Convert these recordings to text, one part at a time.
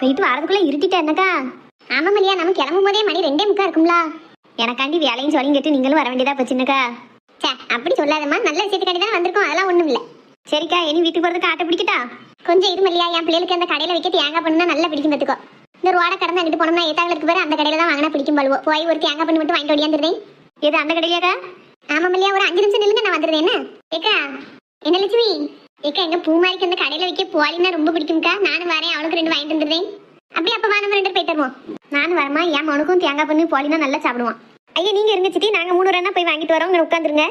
போயிட்டு வரதுக்குள்ள இருட்டிட்டா என்னக்கா? ஆமா மல்லியா, நம்ம கிளம்பும் போதே மணி 2:45 இருக்கும்ல. எனக்காண்டி வேலையும் சொல்லியும் கேட்டு நீங்களும் வர வேண்டியதா போச்சுன்னக்கா. சே அப்படி சொல்லாதம்மா, நல்ல விஷயத்துக்காண்டி தான் வந்திருக்கோம், அதெல்லாம் ஒண்ணும் இல்ல. சரிக்கா, இனி வீட்டுக்கு போறதுக்கு ஆட்டோ பிடிக்கட்டா? கொஞ்சம் இரு மல்லியா, என் பிள்ளைகளுக்கு அந்த கடையில வைக்க தேங்காய் பண்ணா நல்லா பிடிக்கும் பார்த்துக்கோ. இந்த ரோட கடந்து அங்கிட்டு போனோம்னா ஏத்தாங்களுக்கு பேர் அந்த கடையில தான் வாங்கினா பிடிக்கும் பழுவோ. போய் ஒரு தேங்காய் பண்ணி மட்டும் வாங்கிட்டு ஓடியாந்துருந்தேன். எது அந்த கடையிலாக்கா? ஆமா மல்லியா, ஒரு 5 நிமிஷம் நில்லுங்க, நான் வந்துடுறேன். என்ன ஏக்கா? என்ன லட்சுமி ஏக்கா, எங்க பூமாரிக்கு அந்த கடையில வைக்க போலின்னா ரொம்ப பிடிக்கும்க்கா. நானும் வரேன், அவளுக்கு 2 வாங்கிட்டு வந்துடுறேன். அப்படியே அப்ப நம்ம 2 போயிட்டு வருவோம். நானும் வரமா, என் மனுக்கும் தேங்காய் பண்ணி போலினா நல்லா சாப்பிடுவான். ஐயா நீங்க இருங்க சித்தி, நாங்க 3 பேரா போய் வாங்கிட்டு வரோம், இங்க உட்காந்துருங்க.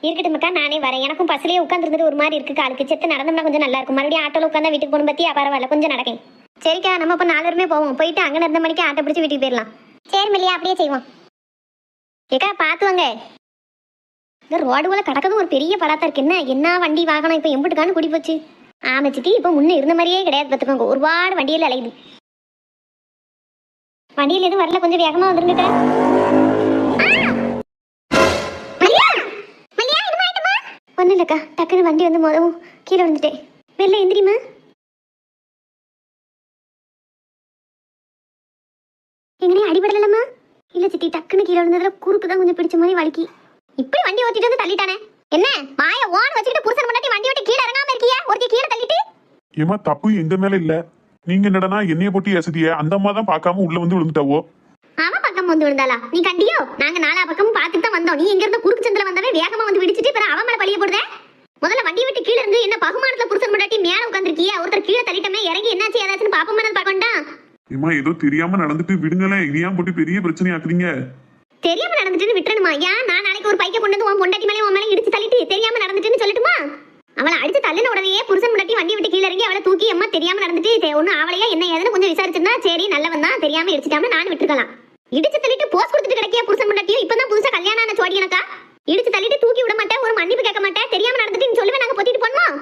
இருக்கட்டும்க்கா, நானே வரேன். எனக்கும் பஸ்லயே உட்காந்துருந்தது ஒரு மாதிரி இருக்கு, காலுக்கு செத்து நடந்தோம்னா கொஞ்சம் நல்லா இருக்கும். மறுபடியும் ஆட்டோல உட்காந்தா வீட்டுக்கு போகணும் பத்தியா, பரவாயில்ல கொஞ்சம் நடக்கேன். சரிக்கா, நம்ம இப்ப 4 பேருமே போவோம். போயிட்டு அங்க 2 மணிக்கு ஆட்டோ பிடிச்சி வீட்டுக்கு போயிடலாம். சரி மல்லியா, அப்படியே செய்வோம். ஏக்கா பார்த்து வாங்க. இந்த ரோடு போல கடக்கதும் ஒரு பெரிய படாத்தா இருக்கு. என்ன வண்டி வாகனம் இப்ப எம்பிட்டுக்கான்னு குடி போச்சு. ஆமா சித்தி, இப்ப முன்ன இருந்த மாதிரியே கிடையாது பார்த்துக்கோங்க. ஒருபாடு வண்டியில அலையுது. வண்டியில எதுவும் வரல, கொஞ்சம் வேகமா வந்துருங்க. ஒன்னும் இல்லக்கா, டக்குன்னு வண்டி வந்து மோதவும் கீழே வந்துட்டேன். வெளில எந்திரிமா. எங்கனையும் அடிபடலம்மா? இல்ல சித்தி, டக்குன்னு கீழே விழுந்ததுல குறுக்கு தான் கொஞ்சம் பிடிச்ச மாதிரி வலிக்கி. இப்படி வண்டி ஓட்டிட்டு வந்து தள்ளிட்டானே. என்ன வாய ஓன் வச்சுக்கிட்டு புருஷன் முன்னாடி வண்டி ஓட்டி கீழே இறங்காம இருக்கியா? ஒருத்தி கீழே தள்ளிட்டு. ஏமா தப்பு எங்க மேல இல்ல, நீங்க என்னடனா என்னைய போட்டு ஏசதிய. அந்த அம்மா தான் பார்க்காம உள்ள வந்து விழுந்துட்டாவோ. அவன் பக்கம் வந்து விழுந்தாளா? நீ கண்டியோ? நாங்க 4 பக்கமும் பார்த்துட்டு தான் வந்தோம். நீ எங்க இருந்த குறுக்கு சந்தில வந்தவே வேகமா வந்து விடிச்சிட்டு பிற அவன் மேல பழிய போடுற. முதல்ல வண்டி விட்டு கீழே இருந்து என்ன பகுமானத்துல புருஷன் முன்னாடி மேல உட்காந்துருக்கியா? ஒருத்தர் கீழே தள்ளிட்டமே, இறங்கி என்னாச்சு ஏதாச்சுன்னு பாப்போம். பார்க்க வேண்டாம். ஏமா ஏதோ தெரியாம நடந்துட்டு விடுங்களேன், இனியா போட்டு பெரிய பிரச்சனை ஆக்குறீங்க. தெரியாம நடந்துட்டுன்னு விட்டுறணுமா? ஏன் நான் நாளைக்கு ஒரு பைக்க கொண்டு வந்து உன் பொண்டாட்டி மேலே உன் மேலே இடிச்சு தள்ளிட்டு தெரியாம நடந்துட்டுன்னு சொல்லட்டுமா? அவளை அடிச்சு தள்ளின உடனே புருஷன் முன்னாடி வண்டி விட்டு கீழே இறங்கி அவளை தூக்கி அம்மா தெரியாம நடந்துட்டு ஒன்னும் ஆவலையா என்ன ஏதுன்னு கொஞ்சம் விசாரிச்சிருந்தா சரி நல்லவன் தான், தெரியாம இடிச்சிட்டாம நான் விட்டுருக்கலாம். இடிச்சு தள்ளிட்டு போஸ் கொடுத்துட்டு கிடைக்கிய புருஷன் முன்னாடியும் இப்பதான் புதுசா கல்யாணம் ஆன சோடி எனக்கா. இடிச்சு தள்ளிட்டு தூக்கி விட மாட்டேன், ஒரு மன்னிப்பு கேட்க மாட்டேன், தெரியாம நடந்துட்டு சொல்லுவேன், நாங்க பொத்திட்டு பண்ணுவோம்.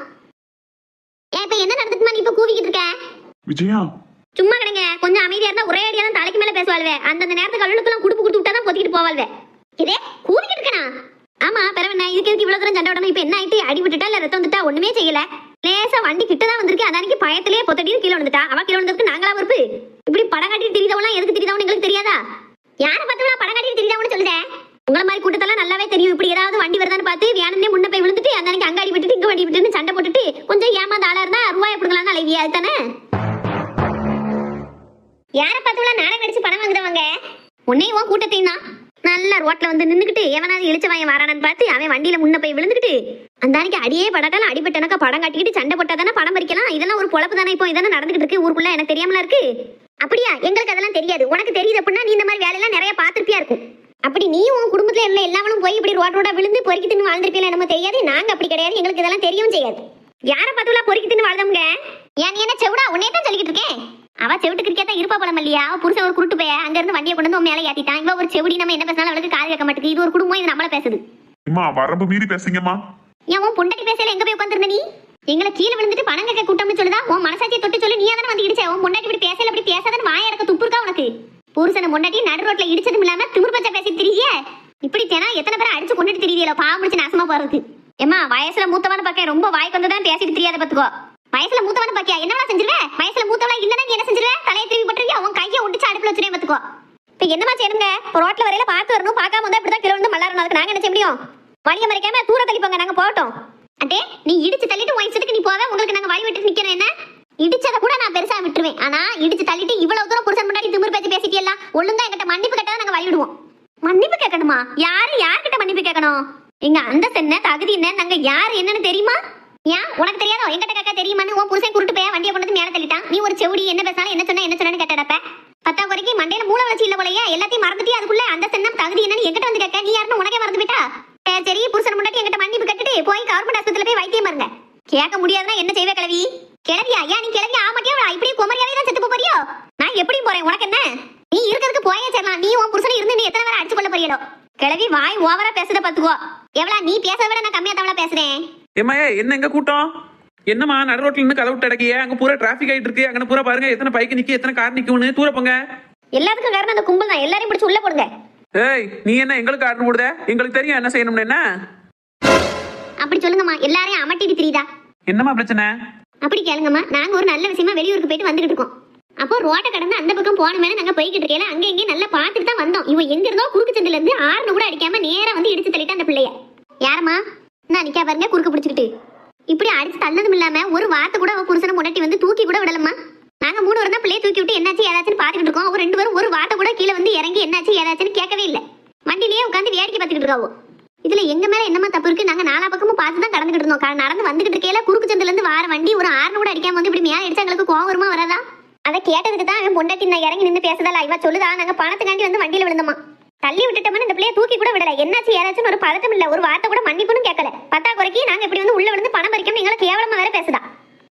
ஏன் இப்ப என்ன நடந்துட்டுமா நீ இப்ப கூவிக்கிட்டு இருக்க? விஜயா சும்மா கிடைங்க, கொஞ்சம் அமைதியா இருந்தா ஒரே அடியா தான் தலைக்கு மேல பேசுவாள்வே. அந்தந்த நேரத்துக்கு அலுவலகத்துலாம் குடுப்பு கொடுத்து விட்டா தான் பொத்திட்டு போவாள்வே. இதே கூவிக்கிட்டு இருக்கனா? ஆமா பரவாயில்ல, இதுக்கு எதுக்கு இவ்வளவு தூரம் சண்டை விடணும்? இப்ப என்ன ஆயிட்டு? அடி விட்டுட்டா இல்ல ரத்தம் வந்துட்டா? ஒண்ணுமே செய்யல. லேசா வண்டி கிட்ட தான் வந்திருக்கு, அதானிக்கு பயத்திலேயே பொத்தடியும் கீழே வந்துட்டா. அவ கீழே வந்ததுக்கு நாங்களா பொறுப்பு? இப்படி படம் காட்டிட்டு திரிதவெல்லாம் எதுக்கு திரிதவன்னு எங்களுக்கு தெரியாதா? யாரை பார்த்தவளா படம் காட்டிட்டு திரிதவன்னு சொல்லுதே? உங்களை மாதிரி கூட்டத்தெல்லாம் நல்லாவே தெரியும். இப்படி ஏதாவது வண்டி வருதான்னு பார்த்து வேணும்னே முன்ன போய் விழுந்துட்டு அந்தானிக்கு அங்க அடி விட்டுட்டு இங்க வண்டி விட்டுன்னு சண்டை போட்டுட்டு கொஞ்சம் ஏமாந்த ஆளா இருந்தா ரூபாய் கொடுக்கலாம்னு அலைவியா? அதுதானே யாரை பார்த்தவளா நாடகம் நடிச்சு பணம் வாங்குறவங்க. உன்னையும் உன் கூட்டத்தையும் தான் நல்லா ரோட்ல வந்து நின்னுக்கிட்டு எவனாவது இழிச்ச வாயம் வரானு பார்த்து அவன் வண்டியில முன்ன போய் விழுந்துக்கிட்டு அந்த அன்னைக்கு அடியே படாட்டாலும் அடிபட்டனக்கா படம் காட்டிக்கிட்டு சண்டை போட்டா தானே பணம் பறிக்கலாம். இதெல்லாம் ஒரு பொழப்பு தானே? இப்போ இதெல்லாம் நடந்துகிட்டு இருக்கு ஊருக்குள்ள, எனக்கு தெரியாமல இருக்கு. அப்படியா? எங்களுக்கு அதெல்லாம் தெரியாது. உனக்கு தெரியுது அப்படின்னா நீ இந்த மாதிரி வேலையெல்லாம் நிறைய பார்த்திருப்பியா இருக்கும். அப்படி நீ உன் குடும்பத்துல உள்ள எல்லாவளும் போய் இப்படி ரோட்டோட விழுந்து பொறுக்கி தின்னு வாழ்ந்திருப்பீங்களா? நம்ம தெரியாது. நாங்க அப்படி கிடையாது, எங்களுக்கு இதெல்லாம் தெரியவும் செய்யாது. யாரை பார்த்துலாம் பொறுக்கி தின்னு வாழ்ந்தவங்க? ஏன் நீ என்ன செவிடா? உன்னே தான் சொல்லிக்கிட்டு இருக்கேன். அவ செவிட்டு கிரிக்கெட்டா இருப்பா போல மல்லியா. அவ புருஷன் ஒரு குருட்டு போய அங்க இருந்து வண்டியை கொண்டு வந்து மேலே ஏத்திட்டான். இவ ஒரு செவிடி, நம்ம என்ன பேசினாலும் அவளுக்கு காது கேட்க மாட்டேங்குது. இது ஒரு குடும்பம், இது நம்மள பேசுது. அம்மா வரம்பு மீறி பேசுங்கம்மா. ஏன் உன் பொண்டாட்டி பேசல எங்க போய் உட்காந்துருந்த நீ? எங்களை கீழே விழுந்துட்டு பணம் கேட்க கூட்டம்னு சொல்லுதா? உன் மனசாட்சியை தொட்டு சொல்லி நீ தானே வந்து இடிச்ச. உன் பொண்டாட்டி இப்படி பேசல, அப்படி பேசாதன்னு வாய அடக்க துப்பு இருக்கா உனக்கு? புருஷனை பொண்டாட்டி நடு ரோட்ல இடிச்சதும் இல்லாம திமிர் பச்சை பேசி திரியே. இப்படி தேனா எத்தனை பேரை அடிச்சு கொண்டுட்டு திரியில பாவம் முடிச்சு நாசமா போறதுக்கு. ஏமா வயசுல மூத்தவன பாக்க ரொம்ப வாய்க்கு வந்ததான் பேசிட்டு தெரியாத பாத்துக்கோ. வயசுல மூத்தவன பாக்கியா என்னவா செஞ்சிருவே? வயசுல மூத்தவளா இல்லன்னா நீ என்ன செஞ்சிருவே? தலையை திரும்பி பட்டுருவியா? உன் கையை ஒட்டிச்சு அடுப்புல வச்சுனே பாத்துக்கோ. இப்ப என்னமா செய்யணுங்க? ரோட்ல வரையில பார்த்து வரணும், பார்க்காம வந்தா இப்படிதான் கீழே வந்து மல்லாரணும். அதுக்கு நாங்க என்ன செய்ய முடியும்? வழிய மறைக்காம தூர தள்ளிப்போங்க, நாங்க போட்டோம். அட்டே நீ இடிச்சு தள்ளிட்டு உன் இஷ்டத்துக்கு நீ போவே, உங்களுக்கு நாங்க வழி விட்டு நிக்கிறோம். என்ன இடிச்சத கூட நான் பெருசா விட்டுருவேன், ஆனா இடிச்சு தள்ளிட்டு இவ்வளவு தூரம் புருஷன் முன்னாடி திமிர் பேச்சு பேசிட்டியல்ல, ஒழுங்கா என்கிட்ட மன்னிப்பு கேட்டா நாங்க வழி விடுவோம். மன்னிப்பு கேட்கணுமா? யார்கிட்ட மன்னிப்பு கேட்கணும்? எங்க அந்த என்ன தகுதி என்ன, நாங்க யாரு என்னன்னு தெரியுமா? ஏன் உனக்கு தெரியாதோ? என்கிட்ட கேட்க தெரியுமான்னு? உன் புருஷன் குருட்டு போய் வண்டியை கொண்டு மேல தள்ளிட்டான். நீ ஒரு செவுடி, என்ன பேசாலும் என்ன சொன்னு கேட்டடப்ப 10 வரைக்கும் மண்டையில மூளை வளர்ச்சி இல்ல போலயே, எல்லாத்தையும் மறந்துட்டு அதுக்குள்ள அந்த சென்னம் தகுதி என்னன்னு என்கிட்ட வந்து கேட்க நீ யாருன்னு உனக்கே மறந்து போயிட்டா? சரி புருஷன் முன்னாடி என்கிட்ட மன்னிப்பு கேட்டுட்டு போய் கவர்மெண்ட் ஆஸ்பத்திரியில போய் வைத்தியம் பாருங்க. கேட்க முடியாதுன்னா என்ன செய்வே கிளவி? கிளவியா? ஏன் நீ கிளவி ஆமாட்டியா? இப்படி குமரியாவே தான் செத்து போறியோ? நான் எப்படி போறேன்? உனக்கு என்ன? நீ இருக்கிறதுக்கு போயே சேரலாம். நீ உன் புருஷனை இருந்து நீ எத்தனை பேரை அடிச்சு கொள்ள போறியோ? கிளவி வாய் ஓவரா பேசுத பாத்துக்கோ. எவ்வளா நீ பேசுறத விட நான் கம்மியா தவளா பேசுறேன். ஏமா என்ன எங்க கூட்டம்? என்னமா நடு ரோட்ல இருந்து கதவு அடக்கிய? அங்க பூரா டிராபிக் ஆயிட்டு இருக்கு. அங்க பூரா பாருங்க எத்தனை பைக் நிக்கி, எத்தனை கார் நிக்கும்னு. தூர போங்க. எல்லாத்துக்கும் காரணம் அந்த கும்பல் தான். எல்லாரையும் பிடிச்சு உள்ள போடுங்க. ஏய் நீ என்ன எங்களுக்கு ஆர்டர் போடுத? எங்களுக்கு தெரியும் என்ன செய்யணும்னு. என்ன அப்படி சொல்லுங்கம்மா, எல்லாரையும் அமட்டிட்டு தெரியுதா? என்னமா பிரச்சனை? அப்படி கேளுங்கம்மா. நாங்க ஒரு நல்ல விஷயமா வெளியூருக்கு போயிட்டு வந்துகிட்டு இருக்கோம். அப்போ ரோட்டை கடந்து அந்த பக்கம் போனமே நாங்க போய்கிட்டு இருக்கேன். அங்க இங்கே நல்லா பார்த்துட்டு தான் வந்தோம். இவன் எங்க இருந்தோ குறுக்கு சந்தில இருந்து ஆறுனு கூட அடிக்காம நேரா வந்து இடிச்சு தள்ளிட்டு அந்த பிள்ளைய. யாரம்மா நான் நிக்கா பாருங்க குறுக்கு பிடிச்சிக்கிட்டு இப்படி அடிச்சு தள்ளதும் இல்லாம ஒரு வார்த்தை கூட அவ புருஷனை முன்னாடி வந்து தூக்கி கூட விடலம்மா. நாங்க 3 பேரும் தான் பிள்ளைய தூக்கி விட்டு என்னாச்சு ஏதாச்சுன்னு பாத்துக்கிட்டு இருக்கோம். அவர் 2 பேரும் ஒரு வார்த்தை கூட கீழே வந்து இறங்கி என்னாச்சு ஏதாச்சுன்னு கேட்கவே இல்லை. வண்டிலேயே உட்காந்து வேடிக்கை பார்த்துக்கிட்டு இருக்காவோ. இதுல எங்க மேல என்னமா தப்பு இருக்கு? நாங்க 4 பக்கமும் பார்த்து தான் கடந்துகிட்டு இருந்தோம். நடந்து வந்துகிட்டு இருக்கையில குறுக்கு சந்தில இருந்து வார வண்டி ஒரு ஆறுனு கூட அடிக்காம வந்து இப்படி மேல அடிச்சா எங்களுக்கு கோவம் வருமா வராதா? அதை கேட்டதுக்கு தான் அவன் பொண்டாட்டி நான் இறங்கி நின்று பேசுதா இவ சொல்லுதா நாங்க பணத்துக்காண்டி வந்து வண்டியில விழுந்தோமா. தள்ளி விட்டுட்டோம்னு இந்த பிள்ளைய தூக்கி கூட விடல. என்னாச்சு ஏதாச்சும் ஒரு பதட்டம் இல்ல, ஒரு வார்த்தை கூட மன்னிப்புன்னு கேட்கல. பத்தா குறைக்கு நாங்க இப்படி வந்து உள்ள விழுந்து பணம் பறிக்கணும் எங்களை கேவலமா வேற பேசுதா.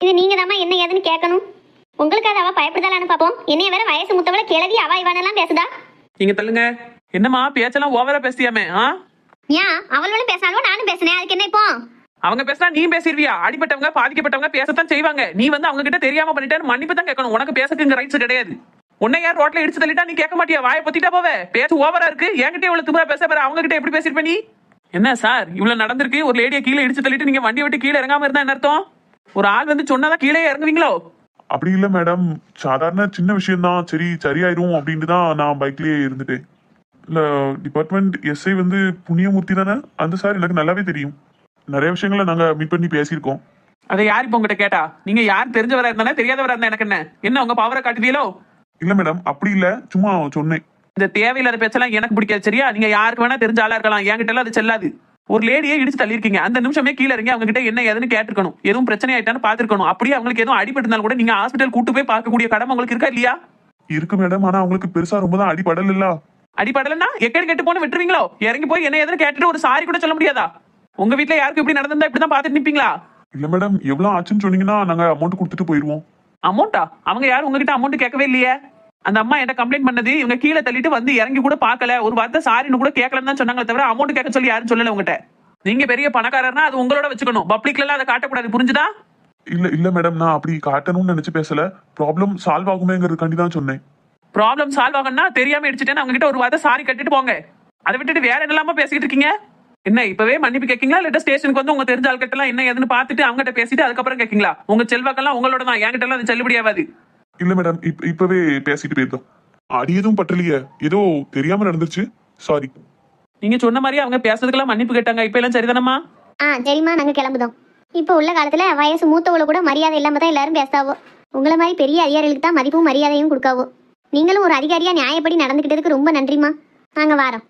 இது நீங்க தாமா என்ன ஏதுன்னு கேட்கணும். உங்களுக்கு அதை அவ பயப்படுதாலான்னு பாப்போம். என்னைய வேற வயசு முத்தவள கிளவி அவ இவனெல்லாம் பேசுதா. நீங்க தள்ளுங்க. என்னம்மா பேச்செல்லாம் ஓவரா பேசியாமே? ஏன் அவளும் பேசினாலும் நானும் பேசினேன், அதுக்கு என்ன இப்போ? அவங்க பேசினா நீ பேசிடுவியா? அடிப்பட்டவங்க பாதிக்கப்பட்டவங்க பேசத்தான் செய்வாங்க. நீ வந்து அவங்க கிட்ட தெரியாம பண்ணிட்டு மன்னிப்பு தான் கேட்கணும். உனக்கு பேசக்குங்க ரைட்ஸ் கிடையாது. உன்னை யார் ரோட்ல இடிச்சு தள்ளிட்டா நீ கேட்க மாட்டியா? வாயை பத்திட்டா போவே. பேச ஓவரா இருக்கு. என்கிட்ட இவ்வளவு திமிரா பேச பாரு. அவங்க கிட்ட எப்படி பேசிருப்ப நீ? என்ன சார் இவ்வளவு நடந்திருக்கு? ஒரு லேடியை கீழே இடிச்சு தள்ளிட்டு நீங்க வண்டி விட்டு கீழே இறங்காம இருந்தா என்ன அர்த்தம்? ஒரு ஆள் வந்து சொன்னாதான் கீழே இறங்குவீங்களோ? அப்படி இல்ல மேடம், சாதாரண சின்ன விஷயம் தான். சரி சரியாயிரும் அப்படின்ட்டு தான் நான் பைக்லயே இருந்துட்டேன். இல்ல டிபார்ட்மெண்ட் எஸ்ஐ வந்து புண்ணியமூர்த்தி தானே, அந்த சார் எனக்கு நல்லாவே தெரியும். நிறைய விஷயங்களை நாங்க மீட் பண்ணி பேசியிருக்கோம். அதை யார் இப்ப உங்ககிட்ட கேட்டா? நீங்க யார் தெரிஞ்சவரா இருந்தானே தெரியாதவரா இருந்தா எனக்கு என்ன உங்க பவரை காட்டுவீங்களோ? இல்ல மேடம் அப்படி இல்ல, சும்மா சொன்னேன். இந்த தேவையில்லாத பேச்செல்லாம் எனக்கு பிடிக்காது. சரியா? நீங்க யாருக்கு வேணா தெரிஞ்ச ஆளா இருக்கலாம், என்கிட்ட எல்லாம் அது செல்லாது. ஒரு லேடியே இடிச்சு தள்ளிருக்கீங்க, அந்த நிமிஷமே கீழே இறங்கி அவங்க கிட்ட என்ன ஏதுன்னு கேட்டிருக்கணும். எதுவும் பிரச்சனை ஆயிட்டான்னு பாத்துருக்கணும். அப்படியே அவங்களுக்கு எதுவும் அடிபட்டிருந்தாலும் கூட நீங்க ஹாஸ்பிட்டல் கூட்டு போய் பார்க்கக்கூடிய கடமை உங்களுக்கு இருக்கா இல்லையா? இருக்கு மேடம், ஆனா அவங்களுக்கு பெருசா ரொம்ப தான் அடிபடல இல்ல. அடிபடலன்னா எக்கடி கெட்டு போன விட்டுருவீங்களோ? இறங்கி போய் என்ன ஏதுன்னு கேட்டுட்டு ஒரு சாரி கூட சொல்ல முடியாதா? உங்க வீட்டுல யாருக்கும் இப்படி நடந்திருந்தா இப்படிதான் பாத்துட்டு நிப்பீங்களா? இல்ல மேடம், எவ்வளவு ஆச்சுன்னு சொன்னீங்கன்னா நாங்க அமௌண்ட் கொடுத்துட்டு போயிருவோம். அமௌண்டா? அவங்க யாரும் உங்ககிட்ட அமௌண்ட் கேட்கவே இல்லையே. அந்த அம்மா என்ன கம்ப்ளைண்ட் பண்ணது இவங்க கீழே தள்ளிட்டு வந்து இறங்கி கூட பார்க்கல, ஒரு வார்த்தை சாரின்னு கூட கேட்கலன்னு தான் சொன்னாங்களே தவிர அமௌண்ட் கேட்க சொல்லி யாரும் சொல்லல உங்ககிட்ட. நீங்க பெரிய பணக்காரர்னா அது உங்களோட வச்சுக்கணும், பப்ளிக்ல எல்லாம் அதை காட்டக்கூடாது. புரிஞ்சுதா? இல்ல இல்ல மேடம், நான் அப்படி காட்டணும்னு நினைச்சு பேசல. ப்ராப்ளம் சால்வ் ஆகுமேங்கிறதுக்காண்டி தான் சொன்னேன். ப்ராப்ளம் சால்வ் ஆகணும்னா தெரியாம இடிச்சிட்டேன்னு அவங்க கிட்ட ஒரு வார்த்தை சாரி கட்டிட்டு போங்க. அதை விட்டுட்டு வேற என்னலாமா பேசிட்டு இருக்கீங்க? என்ன இப்பவே மன்னிப்பு கேட்கீங்களா இல்ல ஸ்டேஷனுக்கு வந்து உங்க தெரிஞ்ச ஆள்கிட்ட எல்லாம் என்ன ஏதுன்னு பார்த்துட்டு அவங்ககிட்ட பேசிட்டு அதுக்கப்புறம் கேட்கீங்களா? உங்க செல்வாக்கெல்லாம் உங்களோட தான், என்கிட்ட எல்லாம் அது செல்லுபடி ஆகாது. இல்ல மேடம், இப்பவே பேசிட்டு போயிருந்தோம். அடி எதுவும் பற்றலையே, ஏதோ தெரியாம நடந்துருச்சு, சாரி. நீங்க சொன்ன மாதிரி அவங்க பேசுறதுக்கெல்லாம் மன்னிப்பு கேட்டாங்க. இப்ப எல்லாம் சரிதானம்மா? சரிம்மா நாங்க கிளம்புதோம். இப்போ உள்ள காலத்துல வயசு மூத்தவள கூட மரியாதை இல்லாம தான் எல்லாரும் பேசாவோ. உங்களை மாதிரி பெரிய அதிகாரிகளுக்கு தான் மதிப்பும் மரியாதையும் கொடுக்காவோ. நீங்களும் ஒரு அதிகாரியா நியாயப்படி நடந்துக்கிட்டதுக்கு ரொம்ப நன்றிம்மா. நாங்க வாரோம்.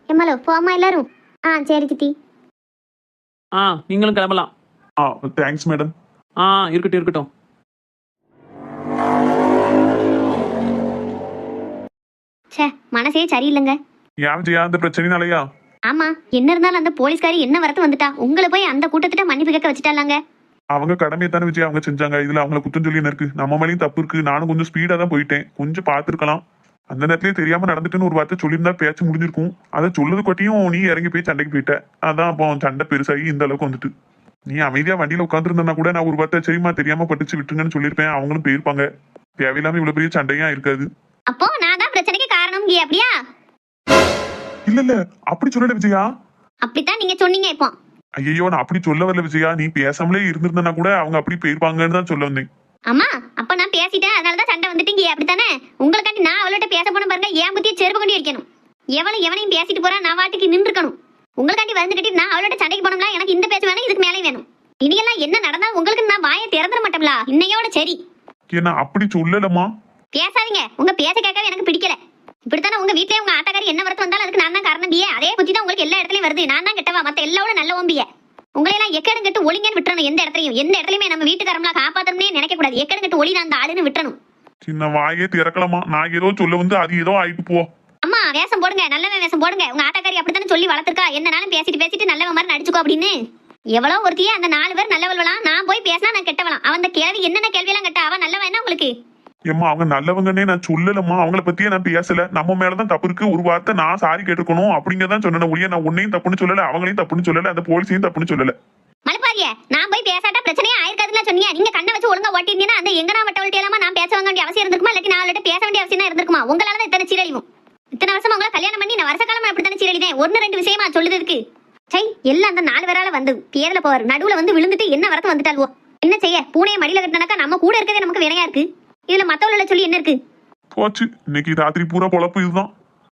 எம்மாலோ போமா எல்லாரும். சரி சித்தி. நீங்களும் கிளம்பலாம். Thanks madam. இருக்கட்டும் இருக்கட்டும். மனசே சரியில்லைங்க. ஏன் விஜயா, அந்த பிரச்சனைனாலயா? ஆமா, என்ன இருந்தாலும் அந்த போலீஸ்காரி என்ன வரத்து வந்துட்டா. உங்களை போய் அந்த கூட்டத்திட்ட மன்னிப்பு கேட்க வச்சுட்டாங்க. அவங்க கடமையை தானே விஜயா அவங்க செஞ்சாங்க. இதுல அவங்கள குத்தம் சொல்லி என்ன இருக்கு? நம்ம மேலேயும் தப்பு இருக்கு. நானும் கொஞ்சம் ஸ்பீடா தான் போயிட்டேன், கொஞ்சம் பார்த்துருக்கலாம். அந்த நேரத்திலேயே தெரியாம நடந்துட்டுன்னு ஒரு வார்த்தை சொல்லியிருந்தா பேச்சு முடிஞ்சிருக்கும். அதை சொல்லது கொட்டியும் நீ இறங்கி போய் சண்டைக்கு போயிட்ட. அதான் அப்போ சண்டை பெருசாகி இந்த அளவுக்கு வந்துட்டு. நீ அமைதியா வண்டியில உட்காந்துருந்தா கூட நான் ஒரு வார்த்தை சரிமா தெரியாம பட்டுச்சு விட்டுருங்கன்னு சொல்லியிருப்பேன். அவங்களும் போயிருப்பாங்க. தேவையில்லாம இவ்வளவு பெரிய சண்டையா இருக்காது. அப்போ நான் தான் பிரச்சனைக்கு காரணம் அப்படியா? இல்ல இல்ல, அப்படி சொல்லல விஜயா. அப்படித்தான் நீங்க சொன்னீங்க. இப்போ ஐயோ, நான் அப்படி சொல்ல வரல விஜயா. நீ பேசாமலே இருந்திருந்தா கூட அவங்க அப்படி போயிருப்பாங்கன்னு தான் சொல்ல வந்தேன். அம்மா அப்ப நான் பேசிட்டேன், அதனாலதான் சண்டை வந்துட்டீங்க அப்படித்தானே? உங்களுக்காண்டி நான் அவள்கிட்ட பேச போன பாருங்க, ஏன் புத்தியை செருப்பு கொண்டு வைக்கணும். எவனையும் பேசிட்டு போறா, நான் வாட்டுக்கு நின்று இருக்கணும். உங்களுக்காண்டி வந்து கட்டி நான் அவளோட சண்டைக்கு போனோம்னா எனக்கு இந்த பேச்சு வேணும், இதுக்கு மேலே வேணும். இனியெல்லாம் என்ன நடந்தா உங்களுக்கு நான் வாயை திறந்துட மாட்டோம்ல, இன்னையோட சரி. ஏன்னா அப்படி சொல்லலமா. பேசாதீங்க, உங்க பேச கேட்கவே எனக்கு பிடிக்கல. இப்படித்தானே உங்க வீட்லயே உங்க ஆட்டக்காரி என்ன வரத்து வந்தாலும் அதுக்கு நான் தான் காரணம் பியே. அதே புத்தி தான் உங்களுக்கு எல்லா இடத்துலயும் வருது. நான் தான் கெட்டவா, மத்த எல்லாவோட நல்ல ஓம்பிய. உங்களை எல்லாம் எக்கடும் கட்டு ஒளிங்கன்னு விட்டுறணும். எந்த இடத்துலயுமே நம்ம வீட்டுக்காரம்லாம் காப்பாத்தணும்னே நினைக்க கூடாது. எக்கடும் கட்டு ஒளி நான் அந்த ஆளுன்னு விட்டுறணும். சின்ன வாயே திறக்கலாமா? நான் ஏதோ சொல்ல வந்து அது ஏதோ ஆயிட்டு போ. அம்மா வேஷம் போடுங்க, நல்லவன் வேஷம் போடுங்க. உங்க ஆட்டக்காரி அப்படித்தானே சொல்லி வளர்த்துருக்கா, என்னனாலும் பேசிட்டு நல்லவன் மாதிரி நடிச்சுக்கோ அப்படின்னு. எவ்வளவு ஒருத்தியே அந்த 4 பேர் நல்லவள்லாம். நான் போய் பேசினா நான் கெட்டவலாம். அவன் அந்த கேள்வி என்னென்ன கேள்வியெல்லாம் கேட்டா அவன் நல்லவன் என்ன உங்களுக்கு? ஏம்மா அவங்க நல்லவங்கன்னே நான் சொல்லலம்மா. அவங்கள பத்தியே நான் பேசல. நம்ம மேலதான் தப்பு இருக்கு. ஒரு வார்த்தை நான் சாரி கேட்டுக்கணும் அப்படிங்கதான் சொன்னேன் ஒழிய நான் உன்னையும் தப்புன்னு சொல்லல, அவங்களையும் தப்புன்னு சொல்லல, அந்த போலீஸையும் தப்புன்னு சொல்லல. மலைப்பாரிய நான் போய் பேசாட்டா பிரச்சனையே ஆயிருக்காதுன்னு சொன்னீங்க. நீங்க கண்ணை வச்சு ஒழுங்கா ஓட்டிருந்தீங்கன்னா அந்த எங்கனா வட்டவள்ட்ட எல்லாமா நான் பேச வேண்டிய அவசியம் இருந்திருக்குமா? இல்லாட்டி நான் அவள்கிட்ட பேச வேண்டிய அவசியம் தான் இருந்திருக்குமா? உங்களால தான் இத்தனை சீரழிவும். இத்தனை வருஷம் உங்களை கல்யாணம் பண்ணி நான் வருஷ காலமா அப்படித்தானே சீரழிதேன். 1-2 விஷயமா சொல்லுது இருக்கு. சை எல்லாம் அந்த 4 பேரால வந்து பேர்ல போவார் நடுவுல வந்து விழுந்துட்டு என்ன வரத்து வந்துட்டால்வோ. என்ன செய்ய, பூனையை மடியில கட்டினாக்கா நம்ம கூட இருக்கதே நமக்கு வினையா இருக்கு. இதுல மத்தவங்கள சொல்லி என்ன இருக்கு? போச்சு, இன்னைக்கு ராத்திரி பூரா பொழப்பு இதுதான்.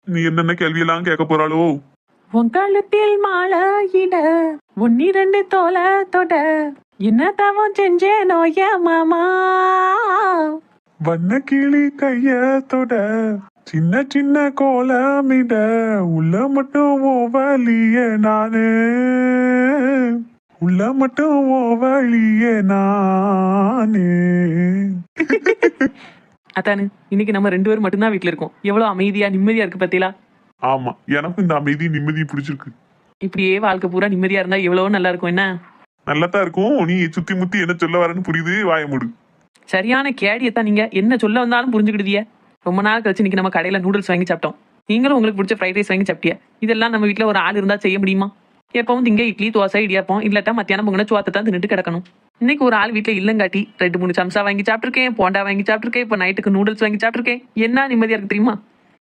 நீ என்னென்ன கேள்வியெல்லாம் கேட்க போறாளோ? உன் கழுத்தில் மாலையிட ஒன்னிரண்டு தோல தொட என்ன தவம் செஞ்சேனோ ஏன் மாமா. வண்ண கிளி கைய தொட சின்ன சின்ன கோலமிட உள்ள மட்டும் ஓவலிய நானு, உள்ள மட்டும் ஓவலிய நானு. அத்தானு இன்னைக்கு நம்ம 2 பேரும் மட்டும்தான் வீட்டுல இருக்கோம். எவ்வளவு அமைதியா நிம்மதியா இருக்கு பத்திலா. ஆமா, எனக்கும் இந்த அமைதி நிம்மதி பிடிச்சிருக்கு. இப்படியே வாழ்க்கை பூரா நிம்மதியா இருந்தா எவ்வளவு நல்லா இருக்கும். என்ன நல்லாதான் இருக்கும். நீ சுத்தி முத்தி என்ன சொல்ல வரேன்னு புரியுது, வாய மூடு. சரியான கேடியத்தான் நீங்க. என்ன சொல்ல வந்தாலும் புரிஞ்சுக்கிடுதிய. ரொம்ப நாள் கழிச்சு இன்னைக்கு நம்ம கடையில நூடுல்ஸ் வாங்கி சாப்பிட்டோம். நீங்களும் உங்களுக்கு பிடிச்ச ஃப்ரைட் ரைஸ் வாங்கி சாப்பிட்டியா? இதெல்லாம் நம்ம வீட்டுல ஒரு ஆள் இருந்தா செய்ய முடியுமா? எப்பவும் திங்க இட்லி தோசை இடியாப்போம், இல்லாட்டா மத்தியானம் பொங்கன சோத்தை தான் தின்னுட்டு கிடக்கணும். இன்னைக்கு ஒரு ஆள் வீட்டுல இல்லங்காட்டி 2-3 சம்சா வாங்கி சாப்பிட்டுருக்கேன், போண்டா வாங்கி சாப்பிட்டுருக்கேன், இப்ப நைட்டுக்கு நூடுல்ஸ் வாங்கி சாப்பிட்டுருக்கேன். என்ன நிம்மதியா இருக்கு தெரியுமா?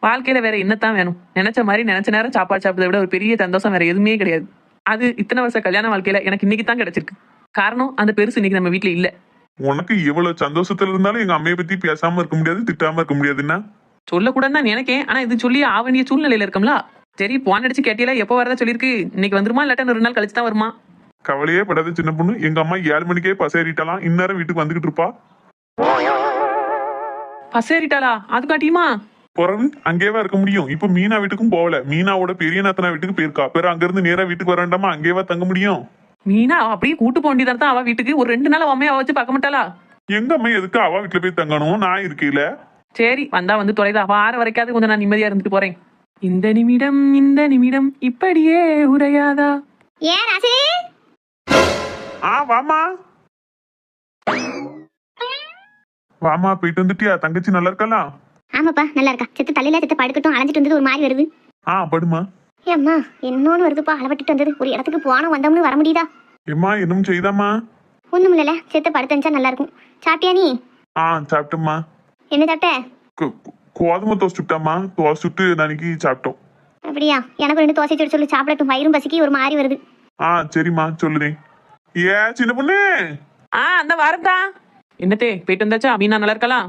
வாழ்க்கையில வேற என்னத்தான் வேணும்? நினைச்ச மாதிரி நினைச்ச நேரம் சாப்பாடு சாப்பிட்டதை விட ஒரு பெரிய சந்தோஷம் வேற எதுவுமே கிடையாது. அது இத்தனை வருஷ கல்யாண வாழ்க்கையில எனக்கு இன்னைக்கு தான் கிடைச்சிருக்கு. காரணம் அந்த பெருசு இன்னைக்கு நம்ம வீட்டுல இல்ல. உனக்கு எவ்வளவு சந்தோஷத்துல இருந்தாலும் எங்க அம்மையை பத்தி பேசாம இருக்க முடியாது, திட்டாம இருக்க முடியாதுன்னா சொல்லக்கூடாதுன்னு தான் நினைக்கேன். ஆனா இது சொல்லி ஆக வேண்டிய சூழ்நிலையில இருக்கோம்ல. சரி போன் அடிச்சு கேட்டியல எப்போ வரதா சொல்லிருக்கு. இன்னைக்கு வந்துருமா இல்லாட்டா 2 நாள் கழிச்சு தான் வருமா? கவலையே படாத சின்ன பொண்ணு. எங்க அம்மா 7 மணிக்கே பசேறிட்டாலாம், இந்நேரம் வீட்டுக்கு வந்துகிட்டு இருப்பா. பசேறிட்டாளா? அது காட்டியுமா? பிறகு அங்கேவா இருக்க முடியும்? இப்ப மீனா வீட்டுக்கும் போகல, மீனாவோட பெரிய நாத்தனா வீட்டுக்கு போயிருக்கா. பிற அங்க இருந்து நேரா வீட்டுக்கு வர வேண்டாமா? அங்கேவா தங்க முடியும்? மீனா அவ அப்படியே கூட்டு போண்டிதான் தான் அவ வீட்டுக்கு. ஒரு 2 நாள் அம்மையை வச்சு பார்க்க மாட்டாளா? எங்க அம்மா எதுக்கு அவ வீட்டுல போய் தங்கணும்? நான் இருக்கீல. சரி வந்தா வந்து தொலைதா. வார வரைக்காவது கொஞ்சம் நான் நிம்மதியா இருந்துட்டு போறேன். இந்த நிமிடம் இப்படியே உரையாதா? ஏன் ராசி? வாமா வாமா, போயிட்டு வந்துட்டியா? தங்கச்சி நல்லா இருக்கலாம்? ஆமாப்பா நல்லா இருக்கா. செத்து தலையில செத்து படுக்கட்டும், அலைஞ்சிட்டு வந்தது ஒரு மாதிரி வருது. படுமா. ஏம்மா என்னன்னு வருதுப்பா, அளவட்டுட்டு வந்தது. ஒரு இடத்துக்கு போனோம் வந்தோம்னு வர முடியுதா? எம்மா என்னும் செய்தாமா? ஒண்ணும் இல்லல, செத்து படுத்தா நல்லா இருக்கும். சாப்பிட்டியா நீ? சாப்பிட்டோம்மா. என்ன சாப்பிட்ட? கோதுமை தோசை சுட்டாமா, தோசை சுட்டு நாளைக்கு சாப்பிட்டோம். அப்படியா? எனக்கு 2 தோசை சுட்டு சொல்லு, சாப்பிடட்டும். வயிறும் பசிக்கு ஒரு மாதிரி வருது. சரிம்மா சொல்லுதேன். சின்ன பொண்ணு. அந்த வாரம் தான். என்னத்தே போயிட்டு வந்தாச்சா? மீனா நல்லா இருக்கலாம்?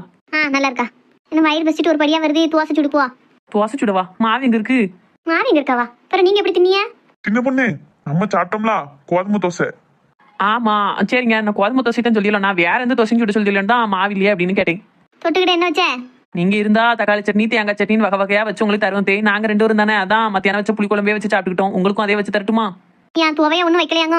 நல்லா இருக்கா. என்ன வயிறு பசிட்டு ஒரு படியா வருது. தோசை சுடுப்போவா? தோசை சுடவா? மாவு எங்க இருக்கு? மாவு எங்க இருக்காவா? அப்புறம் நீங்க எப்படி தின்னியா? சின்ன பொண்ணு நம்ம சாப்பிட்டோம்ல கோதுமை தோசை. ஆமா சரிங்க, நான் கோதுமை தோசை தான் சொல்லிடலாம். நான் வேற எந்த தோசையும் சுட சொல்லி தான் மாவு இல்லையா அப்படின்னு கேட்டேன். தொட்டுக்கிட்ட என்ன வச்ச? நீங்க இருந்தா தக்காளி சட்னி தேங்காய் சட்னின்னு வகை வகையா வச்சு உங்களுக்கு தருவோம் தே. நாங்க 2 பேரும் தானே, அதான் மத்தியானம் வச்ச புளி குழம்பே வச்சு சாப்பிட்டுக்கிட்டோம். உங்களுக்கும் அதே வச்சு தரட்டுமா? ஏன் துவைய ஒண்ணும் வைக்கலையாங்க?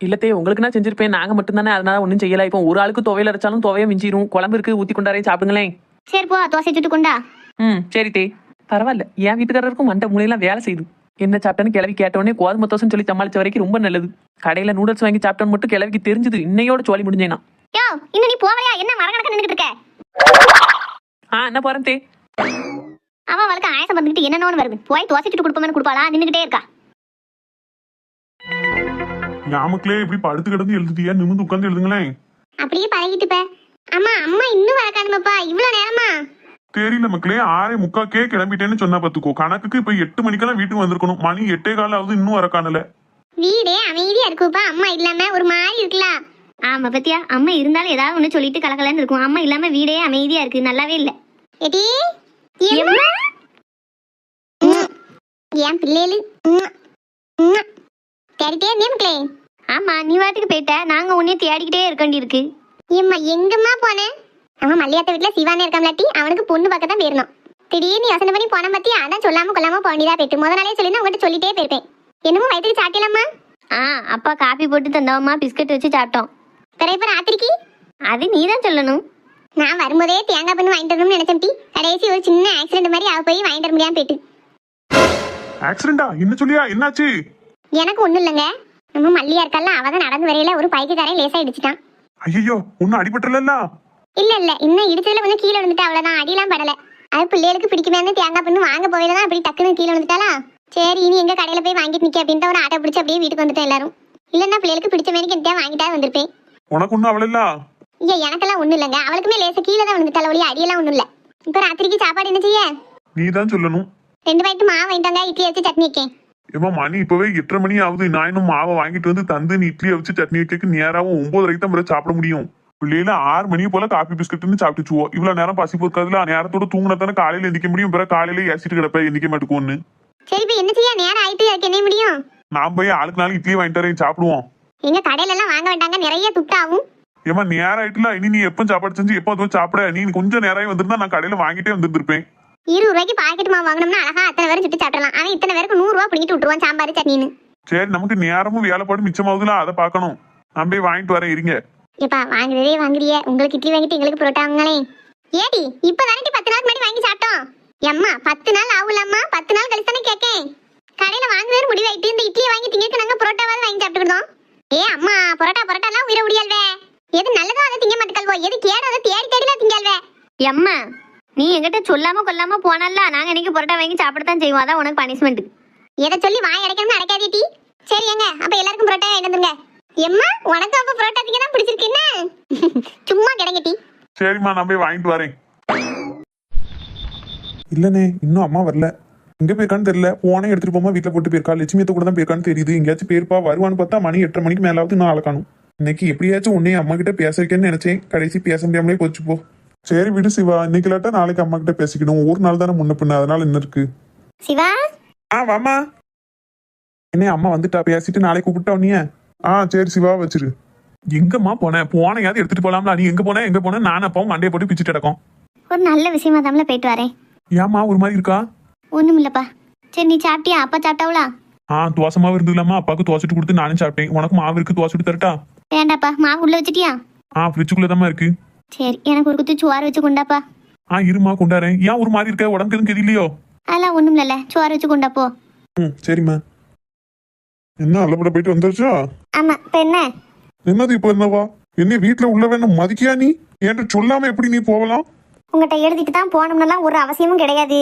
இல்லத்தே உங்களுக்கு நான் செஞ்சிருப்பேன். நாங்க மட்டும் தானே, அதனால ஒன்னும் செய்யல. இப்போ ஒரு ஆளுக்கு துவையில அரைச்சாலும் துவைய மிஞ்சிரும். குழம்பு இருக்கு, ஊத்தி கொண்டாரே சாப்பிடுங்களேன். சரி போ, தோசை சுட்டு கொண்டா. சரி தே. பரவாயில்ல, என் வீட்டுக்காரருக்கும் மண்டை மூலையெல்லாம் வேலை செய்யுது. என்ன சாப்பிட்டேன்னு கிளவி கேட்டோடனே கோதுமை தோசைன்னு சொல்லி சமாளிச்ச வரைக்கும் ரொம்ப நல்லது. கடையில நூடுல்ஸ் வாங்கி சாப்பிட்டோன்னு மட்டும் கிளவிக்கு தெரிஞ்சது. இன்னையோட சோழி முடிஞ்சேனா? யோ இன்னும் நீ போகலையா? என்ன மரகணக்க நின்னுட்டு இருக்க? என்ன போறேன் தே. அவ அவளுக்கு ஆயசம் வந்துட்டு என்னன்னு வருது. போய் தோசை சுட்டு கொடுப்போம்னு கொடுப்பாளா? நின்னுகிட்டே இருக்கா. நாமக்கலே இப்படி படுத்து கிடந்து எழுதுட்டியா? நிமிந்து உட்காந்து எழுதுங்களேன். அப்படியே பழகிட்டு பே. அம்மா அம்மா இன்னும் வரக்கானுமாப்பா? இவ்வளவு நேரமா? தெரியல மக்களே, 6:45 கிளம்பிட்டேன்னு சொன்னா பாத்துக்கோ. கணக்குக்கு இப்ப 8 மணிக்கெல்லாம் வீட்டுக்கு வந்திருக்கணும். மணி 8:15 ஆகுது, இன்னும் வர காணல. வீடே அமைதியா இருக்குப்பா. அம்மா இல்லாம ஒரு மாதிரி இருக்கலாம். ஆமா பத்தியா, அம்மா இருந்தாலும் ஏதாவது ஒண்ணு சொல்லிட்டு கலக்கலன்னு இருக்கும். அம்மா இல்லாம வீடே அமைதியா இருக்கு, நல்லாவே இல்ல. எடி ஏன் பிள்ளைகளு தேடிட்டே இருந்தே மக்களே. ஆமா நீ வாட்டுக்கு போயிட்ட, நாங்க உன்னைய தேடிக்கிட்டே இருக்க வேண்டியிருக்கு. ஏம்மா எங்கம்மா போனேன்? அவன் மல்லியாத்த வீட்டுல சிவானே இருக்காமலாட்டி அவனுக்கு பொண்ணு பார்க்க தான் போயிருந்தோம். திடீர்னு யோசனை பண்ணி போன பத்தி அதான் சொல்லாம கொள்ளாம போக வேண்டியதா போயிட்டு. முத நாளே சொல்லி உங்ககிட்ட சொல்லிட்டே போயிருப்பேன். என்னமோ வயிற்றுக்கு சாப்பிடலாமா? அப்பா காபி போட்டு தந்தவம்மா, பிஸ்கட் வச்சு சாப்பிட்டோம். பிறகு இப்ப ராத்திரிக்கு அது நீ தான் சொல்லணும். நான் வரும்போதே தேங்காய் பண்ணு வாங்கிட்டு வரணும்னு நினைச்சேன் டி. கடைசி ஒரு சின்ன ஆக்சிடென்ட் மாதிரி அவ போய் வாங்கிட்டு வர முடியாம போயிட்டு. ஆக்சிடென்டா? என்ன சொல்லியா? என்னாச்சு? எனக்கு ஒண்ணும் இல்லைங்க. நம்ம மல்லியா இருக்கல்ல, அவதான் நடந்து வரையில ஒரு பைக்குக்காரன் லேசா இடிச்சிட்டான். ஐயோ ஒன்னும் அடிபட்டல? இல்ல இன்னும் இடிச்சதுல கொஞ்சம் கீழே விழுந்துட்டு அவ்வளவுதான், அடியெல்லாம் படல. அது பிள்ளைகளுக்கு பிடிக்குமே தேங்காய் பண்ணு வாங்க போயில அப்படி டக்குன்னு கீழே விழுந்துட்டாளா. சரி இனி எங்க கடையில போய் வாங்கிட்டு நிக்க அப்படின்ட்டு ஒரு ஆட்டோ பிடிச்சி அப்படியே வீட்டுக்கு வந்துட்டோம் எல்லாரும். இல்லன்னா பிள்ளைகளுக்கு பிடிச்ச மாதிரி கிட்ட வாங்கிட்டா வந்திருப்பேன். உனக்கு ஒன்னும் அவள? எனக்கெல்லாம் ஒண்ணும் இல்லைங்க. அவளுக்குமே லேசா கீழே தான் விழுந்துட்டால, ஒளி அடியெல்லாம் ஒண்ணும் இல்ல. இப்ப ராத்திரிக்கு சாப்பாடு என்ன செய்ய? நீ தான் சொல்லணும். 2 பாக்கெட் மாவு வாங்கிட்டாங்க, இட்லி வச்சு சட்னி வைக்கேன். ஏமா மணி இப்பவே 8:30 மணி ஆகுது. நான் இன்னும் மாவை வாங்கிட்டு வந்து தந்து நீ இட்லியை வச்சு சட்னி வைக்க நேராவும் 9:30 தான் சாப்பிட முடியும். பிள்ளையில 6 மணி போல காபி பிஸ்கட்னு சாப்பிட்டுச்சுவோம். இவ்வளவு நேரம் பசி பொறுக்காதுல, நேரத்தோட தூங்கினா தானே காலையில எந்திக்க முடியும். பிறகு காலையில ஏசிட்டு கிடப்ப எந்திக்க மாட்டுக்கும்னு. சரி இப்ப என்ன செய்ய, நேரம் ஆயிட்டு, அதுக்கு என்ன முடியும்? நான் போய் ஆளுக்கு நாள் இட்லி வாங்கிட்டு வரேன், சாப்பிடுவோம். எங்க கடையில எல்லாம் வாங்க வேண்டாங்க, நிறைய துட்டாகும். ஏமா நேரம் ஆயிட்டுல, இனி நீ எப்ப சாப்பாடு செஞ்சு எப்போ அதுவும் சாப்பிட. நீ கொஞ்சம் நேரம் வந்திருந்தா நான் கடையில வாங்கிட்டே வந்துருப்பேன். 20 ரூபாய்க்கு பாக்கெட் மாவு வாங்கினோம்னா அழகா அத்தனை பேரும் சுட்டு சாப்பிடலாம். அவன் இத்தனை பேருக்கு 100 ரூபாய் பிடிக்கிட்டு விட்டுருவான் சாம்பார் சட்னின்னு. சரி, நமக்கு நேரமும் வேலைப்பாடு மிச்சமாகுதுல, அதை பார்க்கணும். நான் போய் வாங்கிட்டு வரேன், இருங்க. ஏப்பா வாங்குறதே வாங்குறிய, உங்களுக்கு இட்லி வாங்கிட்டு எங்களுக்கு புரோட்டா வாங்களே. ஏடி இப்பதானே 10 நாள் முன்னாடி வாங்கி சாப்பிட்டோம். எம்மா 10 நாள் ஆகுலம்மா, 10 நாள் கழிச்சு தானே கேட்கேன். கடையில வாங்குறது முடிவாயிட்டு இந்த இட்லியை வாங்கி திங்கக்கு நாங்க புரோட்டாவாவது வாங்கி சாப்பிட்டுக்கிட்டோம். ஏ அம்மா, புரோட்டாலாம் உயிர முடியால்வே. எது நல்லதோ அதை திங்க மாட்டுக்கல்வோ, எது கேடோ அதை தேடி தேடிலாம் திங்கால்வே. எம்மா நீ எங்கிட்ட சொல்லாம கொல்லாம போனல்ல, நாங்க இன்னைக்கு புரோட்டா வாங்கி சாப்பிடத்தான் செய்வோம். அதான் உனக்கு பனிஷ்மெண்ட். எதை சொல்லி வாய் அடைக்கணும்னு அடைக்காதே டி. சரி ஏங்க, அப்ப எல்லாருக்கும் புரோட்டா வாங்கிட்டு வந்துருங்க. எம்மா உனக்கு அப்ப புரோட்டா திங்க தான் பிடிச்சிருக்கு என்ன? சும்மா கிடங்க டி. சரிம்மா, நான் போய் வாங்கிட்டு வரேன். இல்லனே, இன்னும் அம்மா வரல. எங்க போயிருக்கான்னு தெரியல. போனே எடுத்துட்டு போமா வீட்டுல போட்டு போயிருக்கா. லட்சுமியத்தை கூட தான் போயிருக்கான்னு தெரியுது. எங்கேயாச்சும் போயிருப்பா. வருவான்னு பார்த்தா மணி 8:30 மணிக்கு மேலாவது நான் அழகானும். இன்னைக்கு எப்படியாச்சும் உன்னைய அம்மா கிட்ட பேச வைக்கன்னு நினைச்சேன். கடைசி பேச முடியாமலே போச்சு போ. சரி விடு சிவா, இன்னைக்கு இல்லாட்டா நாளைக்கு அம்மா கிட்ட பேசிக்கணும். ஒரு நாள் தானே முன்ன பின்ன, அதனால என்ன இருக்கு. சிவா வாமா. என்ன அம்மா வந்துட்டா, பேசிட்டு நாளைக்கு கூப்பிட்டா உன்னைய. சரி சிவா, வச்சிரு. எங்கம்மா போனையாவது எடுத்துட்டு போலாம்ல. நீ எங்க போன நானும் அப்பாவும் மண்டையை போட்டு பிச்சுட்டு கிடக்கும். ஒரு நல்ல விஷயமா தாமல போயிட்டு வரேன். ஏம்மா ஒரு மாதிரி இருக்கா? ஒண்ணும் இல்லப்பா. சரி நீ சாப்பிட்டியா? அப்பா சாப்பிட்டாவளா? தோசை மாவு இருந்துலாமா, அப்பாவுக்கு தோசைட்டு கொடுத்து நானும் சாப்பிட்டேன். உனக்கு மாவு இருக்கு, தோசை விட்டு தரட்டா? வேண்டாப்பா, மாவு உள்ள வச்சிட்டியா? ஃப்ரிட்ஜுக்குள்ளதாம்மா இருக்கு. சரி எனக்கு ஒரு குத்து சோறு வச்சு கொண்டாப்பா. இருமா கொண்டாரேன். ஏன் ஒரு மாதிரி இருக்க, உடம்புக்கு எதுவும் தெரியலையோ? அதெல்லாம் ஒண்ணும் இல்ல, சோறு வச்சு கொண்டாப்போ. சரிம்மா. என்ன அல்லப்பட போயிட்டு வந்துருச்சா? ஆமா, இப்ப என்ன? என்னது இப்ப என்னவா? என்ன வீட்டுல உள்ள வேணும் மதிக்கியா நீ? என்கிட்ட சொல்லாம எப்படி நீ போகலாம்? உங்ககிட்ட எழுதிட்டு தான் போகணும்னுலாம் ஒரு அவசியமும் கிடையாது.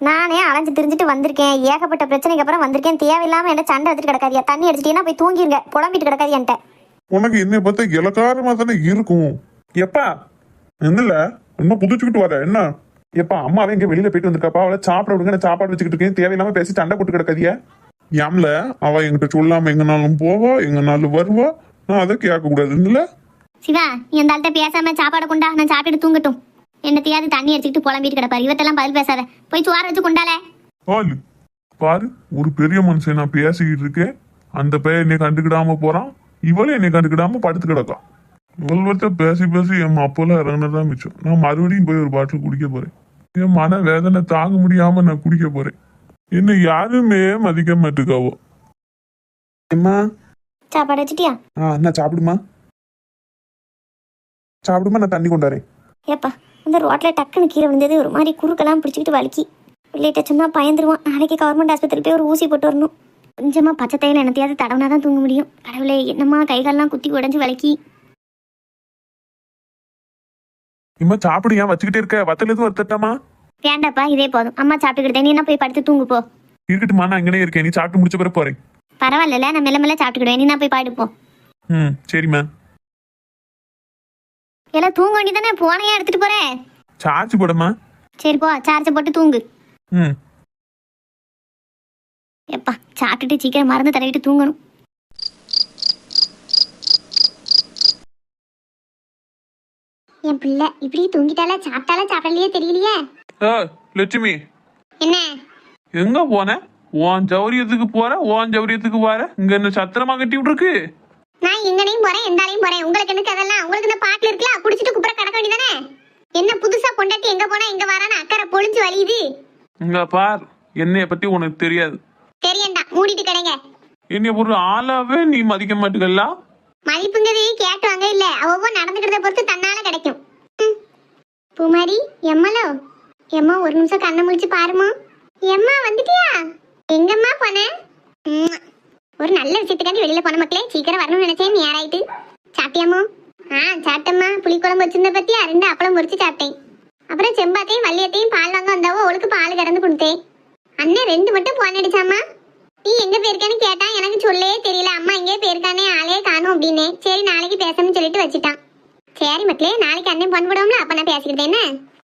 நானே அலைஞ்சு திரிஞ்சுட்டு வந்திருக்கேன். ஏகப்பட்ட பிரச்சனைக்கு அப்புறம் வந்திருக்கேன். தேவையில்லாம என்ன சண்டை எடுத்துட்டு கிடக்காதியா. தண்ணி அடிச்சிட்டீங்கன்னா போய் தூங்கிருங்க. புலம்பிட்டு கிடக்காது என்கிட்ட. உனக்கு என்ன பார்த்தா இலக்காரமா தானே இருக்கும். எப்பா என்னல இன்னும் புதுச்சுக்கிட்டு வர என்ன? எப்பா அம்மாவே இங்க வெளியில போயிட்டு வந்திருக்காப்பா. அவளை சாப்பிட விடுங்க, நான் சாப்பாடு வச்சுக்கிட்டு இருக்கேன். தேவையில்லாம பேசி சண்டை போட்டு கிடக்காதியா. ஏம்ல அவ என்கிட்ட சொல்லாம எங்கனாலும் போவா, எங்கனாலும் வருவா. நான் அதை கேட்க கூடாதுன்னு. சிவா நீ அந்த ஆள்கிட்ட பேசாம சாப்பாடு கொண்டா, நான் சாப்பிட்டு தூங்கட்டும். என்னத்தையாவது தண்ணி அடிச்சுக்கிட்டு புலம்பிட்டு கிடப்பாரு. இவத்தெல்லாம் பதில் பேசாத, போய் சோறு வச்சு கொண்டாலே. பாரு பாரு, ஒரு பெரிய மனுஷன் நான் பேசிக்கிட்டு இருக்கேன். அந்த பையன் என்னை கண்டுக்கிடாம போறான். இவளே என்னை கண்டுக்கிடாம படுத்து கிடக்கா. இவள்கிட்ட பேசி பேசி என் அப்பெல்லாம் இறங்கினதான் மிச்சம். நான் மறுபடியும் போய் ஒரு பாட்டில் குடிக்க போறேன். என் மன வேதனை தாங்க முடியாம நான் குடிக்க போறேன். என்ன யாருமே மதிக்க மாட்டுக்காவோ. அம்மா சாப்பாடு வச்சுட்டியா? நான் சாப்பிடுமா. நான் தண்ணி கொண்டாரேன். ஏப்பா இந்த ரோட்ல டக்குன்னு கீழே விழுந்தது ஒரு மாதிரி குறுக்கெல்லாம் பிடிச்சிக்கிட்டு வலிக்கி. பிள்ளைகிட்ட சொன்னா பயந்துருவான். நாளைக்கு கவர்மெண்ட் ஆஸ்பத்திரி போய் ஒரு ஊசி போட்டு வரணும். கொஞ்சமா பச்சை தையில என்னத்தையாவது தடவுனாதான் தூங்க முடியும். கடவுளே என்னம்மா கைகாலெல்லாம் குத்தி உடஞ்சு வலிக்கி. இம்மா சாப்பிடு, ஏன் வச்சுக்கிட்டே இருக்க? வத்தல் எதுவும் வத்தட்டாமா? வேண்டாப்பா இதே போதும். அம்மா சாப்பிட்டுக்கிட்டேன். நீ என்ன போய் படுத்து தூங்கு போ. இருக்கட்டுமா, நான் இங்கனே இருக்கேன். நீ சாப்பிட்டு முடிச்ச பிறகு போறேன். பரவாயில்ல, நான் மெல்ல மெல்ல சாப்பிட்டுக்கிடுவேன். நீ நான் போய் பாடுப்போம். சரிம்மா. எல்லாம் தூங்க வேண்டியதானே, போனையா எடுத்துட்டு போறேன். சார்ஜ் போடமா. சரி போ, சார்ஜ் போட்டு தூங்கு. ம் எப்பா சாப்பிட்டுட்டு சீக்கிரம் மருந்து தடவிட்டு தூங்கணும். என் பிள்ளை இப்படி தூங்கிட்டால, சாப்பிட்டால சாப்பிடலையே தெரியலையே. லட்சுமி என்ன எங்க போன? உன் ஜௌரியத்துக்கு போற, உன் ஜௌரியத்துக்கு வர. இங்க என்ன சத்திரமா கட்டி விட்டுருக்கு? நான் எங்கனையும் போறேன், எந்தாலையும் போறேன். உங்களுக்கு எனக்கு அதெல்லாம், உங்களுக்கு இந்த பாட்டுல இருக்குல்ல, குடிச்சிட்டு குப்புற கடக்க வேண்டியதானே. என்ன புதுசா பொண்டாட்டி எங்க போனா எங்க வரான்னு அக்கறை பொழிஞ்சு வலியுது. இங்க பார், என்னைய பத்தி உனக்கு தெரியாது. தெரியண்டா, மூடிட்டு கிடங்க. என்னைய ஒரு ஆளாவே நீ மதிக்க மாட்டுக்கல்ல. மதிப்புங்கிறது கேட்டுவாங்க இல்ல, அவ்வளோ நடந்துக்கிறத பொறுத்து தன்னால கிடைக்கும். பூமாரி எம்மலோ, எம்மா ஒரு நிமிஷம் கண்ணை முழிச்சு பாருமா. எம்மா வந்துட்டியா? எங்கம்மா போன? ஒரு நல்ல விஷயத்துக்காண்டி வெளியில போன மக்களே. சீக்கிரம் வரணும்னு நினைச்சேன், நேராயிட்டு. சாப்பிட்டியாமோ? சாப்பிட்டம்மா. புளிக்குழம்பு வச்சிருந்த பத்தியா 2 அப்பளம் பொரிச்சு சாப்பிட்டேன். அப்புறம் செம்பாத்தையும் வள்ளியத்தையும் பால் வாங்க வந்தாவோ, அவளுக்கு பால் கறந்து கொடுத்தேன். அண்ணன் 2 மட்டும் போன் அடிச்சாமா. நீ எங்க போயிருக்கான்னு கேட்டா எனக்கு சொல்லவே தெரியல. அம்மா எங்கே போயிருக்கானே, ஆளே காணும் அப்படின்னு. சரி நாளைக்கு பேசணும்னு சொல்லிட்டு வச்சுட்டான். சரி மக்களே, நாளைக்கு அண்ணன் பொன் விடுவோம்ல, அப்ப நான் பேசிக்கிட்டேன். என்ன